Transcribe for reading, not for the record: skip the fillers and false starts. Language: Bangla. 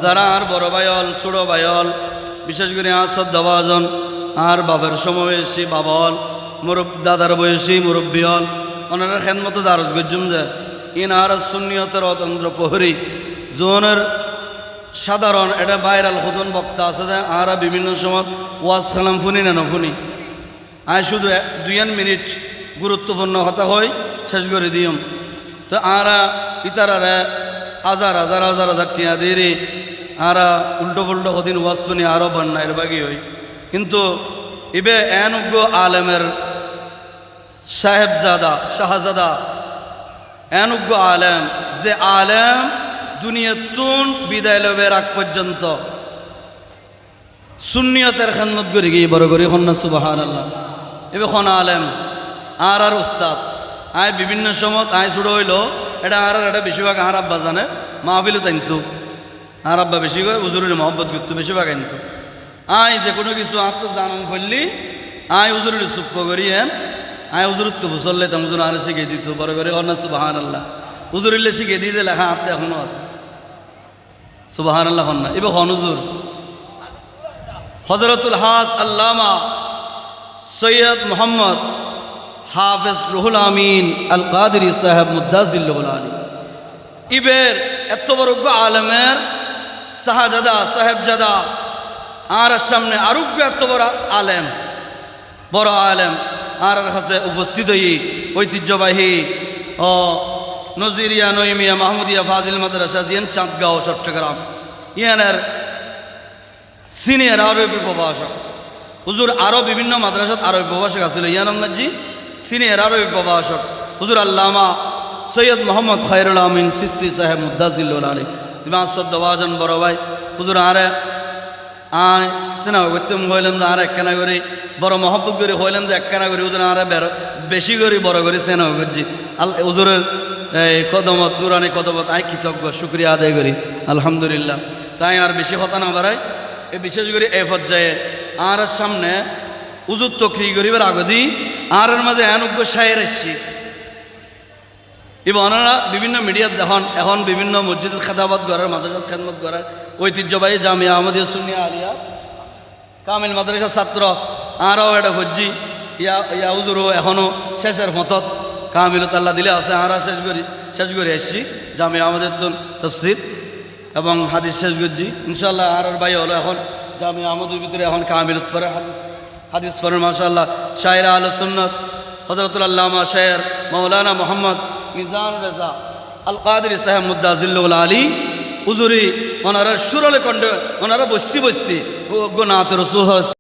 যারা আর বড় ভাইল ছোটো ভাইল বিশেষ করে আর শ্রদ্ধাভাজন আর বাবার সমবয়সী বাবল দাদার বয়সী মুরব্বী হল ওনারা খেদমতো দারজ গজ্জুম যে ইন আর সুন্নিয়তের অতন্ত্র প্রহরী জোনের সাধারণ এটা ভাইরাল হতন বক্তা আছে যে আরা বিভিন্ন সময় ওয়াজ সালাম ফুনি না নফুনি আয় শুধু 2 মিনিট গুরুত্বপূর্ণ কথা হয় শেষ করে দিয়ম তো আরা ইতারারে হাজার হাজার হাজার হাজার টিয়া দিয়ে আরা উল্টো পুল্টো হদিন ওয়াজ শুনি আরও বন্যায়ের বাগি হই কিন্তু ইবে এনজ্ঞ আলেমের সাহেবজাদা শাহজাদা এনজ্ঞ আলেম যে আলেম দুনিয়াতুন বিদায় লবের আগ পর্যন্ত সুন্নিয়তের খেদমত করি গিয়ে বড় করি হন্না সুবহানাল্লাহ এবে খন আলেম আর উস্তাদ আয় বিভিন্ন সময় আয় শুরু হইলো এটা আর এটা বেশিরভাগ আর আব্বা জানে মাহফিলও তাইন্তু আর আব্বা বেশি করে হুজুরের মহব্বত করতো বেশিরভাগ আনতো আয় যে কোনো কিছু আত্ম জানান করলি আয় হুজুরের চুপ্প করি আয় হুজুর তো ফুসললে তো হুজুর আর শিখে দিত বড় করে হন্না সুবহানাল্লাহ হুজুরিল্লে শিখে দিয়ে লেখা হাতে এখনো আছে সুবহানাল্লাহ হন্না এবার হন হুজুর হজরতুল হাস আল্লামা সৈয়দ মোহাম্মদ হাফেজ রুহুল আমিন আল কাদেরী সাহেব মুদ্দাজিল্লুল আলী ইবের এত বড় আলেমের শাহজাদা সাহেবজাদা আর সামনে আরোগ্য এত বড় আলেম বড় আলেম আর কাছে উপস্থিত হই ঐতিহ্যবাহী ও নজিরিয়া নইমিয়া মাহমুদিয়া ফাজিল মাদ্রাসা জিয়ান চাঁদগাঁও চট্টগ্রাম ইয়ানের সিনিয়র আরবি প্রভাষক হুজুর আরও বিভিন্ন মাদ্রাসাত আরবি প্রভাষক আছিল ইয়ানজি সিনিয়র আরবি প্রভাষক হুজুর আল্লামা সৈয়দ মোহাম্মদ খায়রুল আমিন সিস্তি সাহেব মুদ্দাজিল্লুল আলী ইমাম শ্রদ্ধাভাজন বড় ভাই হুজুর আরে আয় সেনা করতে হইলাম যে আর একখানা করে বড় মহব্বত করে হইলাম যে একখানা করে হুজুর আরে বেশি করে বড় করে সেনা করছি হুজুরের এই কদমত নুরানি কদমত আয় কৃতজ্ঞ শুক্রিয়া আদায় করি আলহামদুলিল্লাহ তাই আর বেশি কথা না বাড়াই এই বিশেষ করে এ পর্যায়ে আর সামনে উজুর তকরি করিবার আগদি আর মাঝে এনজ্ঞ শায়ের আসছি এবং ওনারা বিভিন্ন মিডিয়াত দেখুন এখন বিভিন্ন মসজিদের খেদাবাদ করার মাদ্রাসাত খেদমত করার ঐতিহ্যবাহী জামিয়া আহমদিয়া সুন্নিয়া আলিয়া কামিল মাদ্রাসার ছাত্র আরও এটা ভজ্জি ইয়া হুজুরও এখনও শেষের মতত কামিলত আল্লাহ দিলে আছে আরা শেষ করে এসছি জামিয়া আমাদের তফসির এবং হাদিস শেষ করছি ইনশাল্লাহ আর ভাই হলো এখন জামিয়া আমাদের ভিতরে এখন কামিলত ফরে হাদিস ফরেন মাশাআল্লাহ শায়রা আল সুন্নাত হযরতুল আল্লামা শায়ের মাওলানা মোহাম্মদ মিজান রেজা আল কাদেরী সাহেব মুদ্দাজিল্লুল আলী হুজুরি ওনারা সুরলে কণ্ঠে ওনারা বস্তি গুনাত রসূল